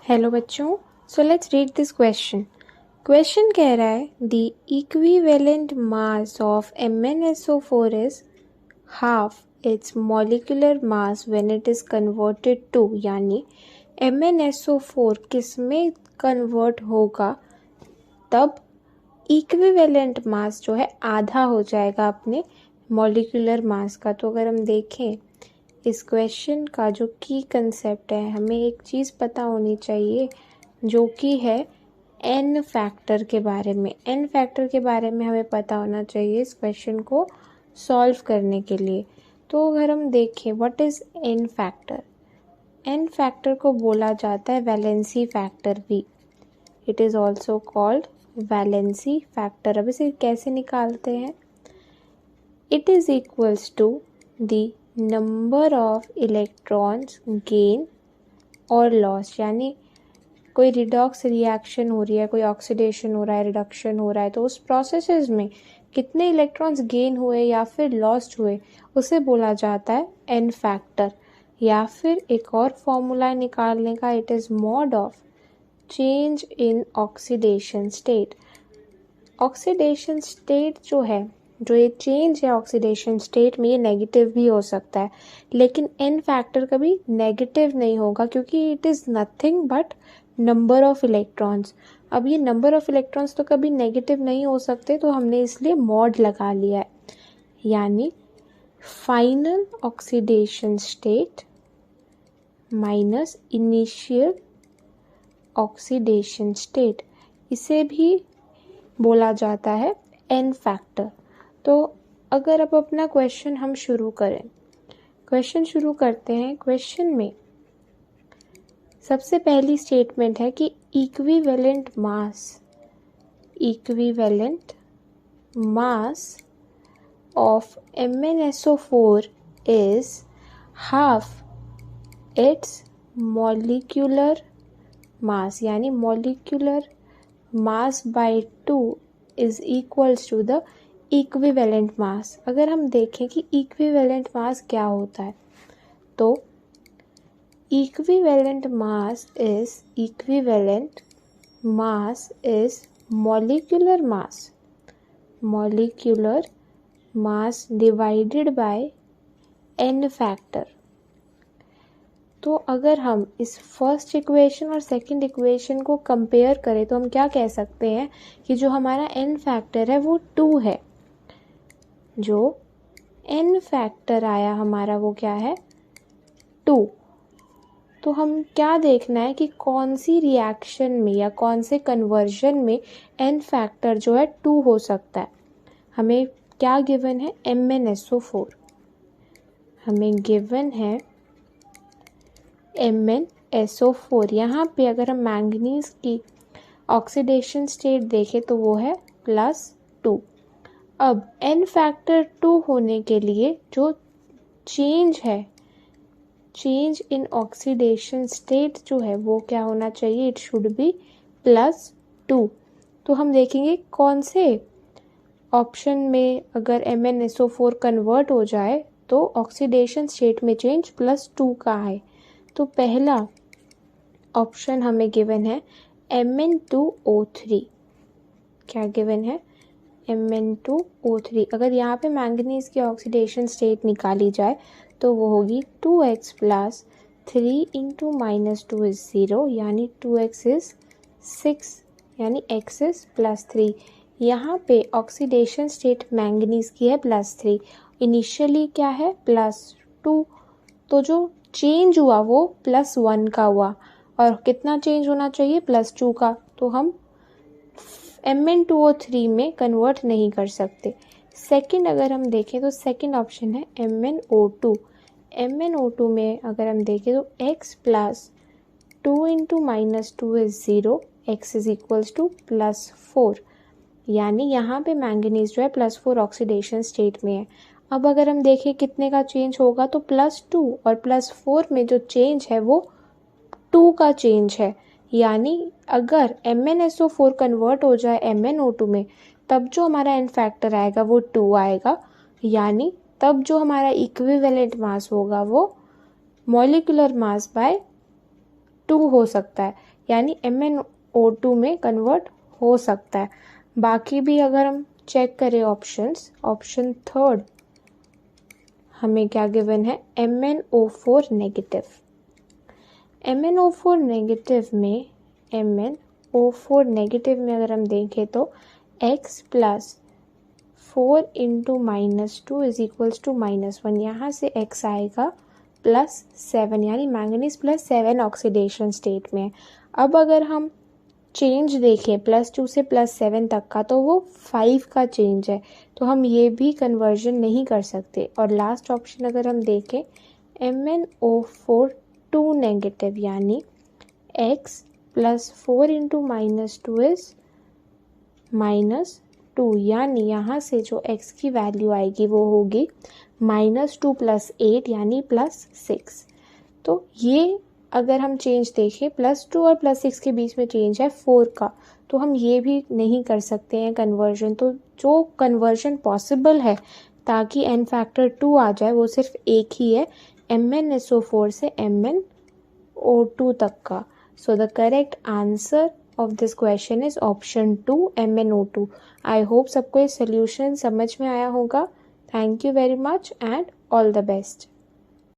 Hello बच्चों, so let's read this question. Question कह रहा है the equivalent mass of MnSO4 is half its molecular mass when it is converted to, यानी MnSO4 किस में convert होगा तब इक्विवेलेंट मास जो है आधा हो जाएगा अपने मॉलिक्यूलर मास का। तो अगर हम देखें इस क्वेश्चन का जो की कंसेप्ट है, हमें एक चीज़ पता होनी चाहिए जो कि है एन फैक्टर के बारे में। एन फैक्टर के बारे में हमें पता होना चाहिए इस क्वेश्चन को सॉल्व करने के लिए। तो अगर हम देखें what is n factor, n factor को बोला जाता है वैलेंसी फैक्टर भी। It is also called valency factor. अब इसे कैसे निकालते हैं? It is equals to the number of electrons gain और लॉस, यानी कोई रिडॉक्स रिएक्शन हो रही है, कोई ऑक्सीडेशन हो रहा है, रिडक्शन हो रहा है, तो उस प्रोसेसेस में कितने इलेक्ट्रॉन्स गेन हुए या फिर लॉस्ट हुए उसे बोला जाता है एन फैक्टर। या फिर एक और फॉर्मूला निकालने का, it is mod of change in oxidation state. Oxidation state जो है, जो ये चेंज है ऑक्सीडेशन स्टेट में, ये नेगेटिव भी हो सकता है, लेकिन एन फैक्टर कभी नेगेटिव नहीं होगा क्योंकि it is nothing but number of electrons. अब ये नंबर ऑफ इलेक्ट्रॉन्स तो कभी नेगेटिव नहीं हो सकते, तो हमने इसलिए मॉड लगा लिया है, यानी final oxidation state minus initial oxidation state, इसे भी बोला जाता है एन फैक्टर। तो अगर अब अपना क्वेश्चन हम शुरू करें, क्वेश्चन शुरू करते हैं। क्वेश्चन में सबसे पहली स्टेटमेंट है कि equivalent mass of MnSO4 is half its molecular mass, यानी molecular mass by 2 is equals to the equivalent mass. अगर हम देखें कि इक्विवेलेंट मास क्या होता है, तो equivalent mass is molecular mass divided by n factor. तो अगर हम इस फर्स्ट इक्वेशन और सेकंड इक्वेशन को कंपेयर करें तो हम क्या कह सकते हैं कि जो हमारा एन फैक्टर है वो 2 है। जो एन फैक्टर आया हमारा वो क्या है? 2। तो हम क्या देखना है कि कौन सी रिएक्शन में या कौन से कन्वर्जन में एन फैक्टर जो है 2 हो सकता है। हमें क्या गिवन है? MnSO4 हमें गिवन है MnSO4। यहाँ पे अगर हम मैंगनीज की ऑक्सीडेशन स्टेट देखें तो वो है +2। अब एन फैक्टर 2 होने के लिए जो चेंज है, चेंज इन ऑक्सीडेशन स्टेट जो है वो क्या होना चाहिए? It should be +2। तो हम देखेंगे कौन से ऑप्शन में अगर MnSO4 कन्वर्ट हो जाए तो ऑक्सीडेशन स्टेट में चेंज +2 का है। तो पहला ऑप्शन हमें गिवन है Mn2O3। क्या गिवन है? Mn2O3। अगर यहाँ पे मैंगनीज की ऑक्सीडेशन स्टेट निकाली जाए तो वो होगी 2x + 3 × -2 इज 0, यानी 2x इज 6, यानी x इज +3। यहाँ पे ऑक्सीडेशन स्टेट मैंगनीज की है +3, इनिशियली क्या है? +2। तो जो चेंज हुआ वो +1 का हुआ, और कितना चेंज होना चाहिए? +2 का। तो हम Mn2O3 में कन्वर्ट नहीं कर सकते। सेकंड अगर हम देखें तो सेकंड ऑप्शन है MnO2। MnO2 में अगर हम देखें तो x + 2 × -2 is 0, x is equals to +4, यानी यहाँ पे मैंगनीज जो है +4 ऑक्सीडेशन स्टेट में है। अब अगर हम देखें कितने का चेंज होगा तो +2 और +4 में जो चेंज है वो 2 का चेंज है, यानी अगर MnSO4 कन्वर्ट हो जाए MnO2 में तब जो हमारा एन फैक्टर आएगा वो 2 आएगा, यानी तब जो हमारा इक्विवेलेंट मास होगा वो मॉलिक्यूलर मास बाय टू हो सकता है, यानी MnO2 में कन्वर्ट हो सकता है। बाकी भी अगर हम चेक करें ऑप्शंस, ऑप्शन थर्ड हमें क्या गिवन है, MnO4 नेगेटिव। MnO4 नेगेटिव में MnO4 नेगेटिव में अगर हम देखें तो x plus 4 into -2 is equals to -1, यहाँ से x आएगा +7, यानी मैंगनीज +7 ऑक्सीडेशन स्टेट में। अब अगर हम चेंज देखें +2 से +7 तक का, तो वो 5 का चेंज है, तो हम ये भी कन्वर्जन नहीं कर सकते। और लास्ट ऑप्शन अगर हम देखें MnO4 2 नेगेटिव, यानी x प्लस 4 इंटू -2 इज -2, यानी यहाँ से जो x की वैल्यू आएगी वो होगी -2 + 8 यानी +6। तो ये अगर हम चेंज देखें +2 और +6 के बीच में चेंज है 4 का, तो हम ये भी नहीं कर सकते हैं कन्वर्जन। तो जो कन्वर्जन पॉसिबल है ताकि n फैक्टर 2 आ जाए वो सिर्फ एक ही है, MnSO4 से MnO2 तक का। So the correct answer of this question is option 2 MnO2। I hope सबको ये सोल्यूशन समझ में आया होगा। Thank you very much and all the best.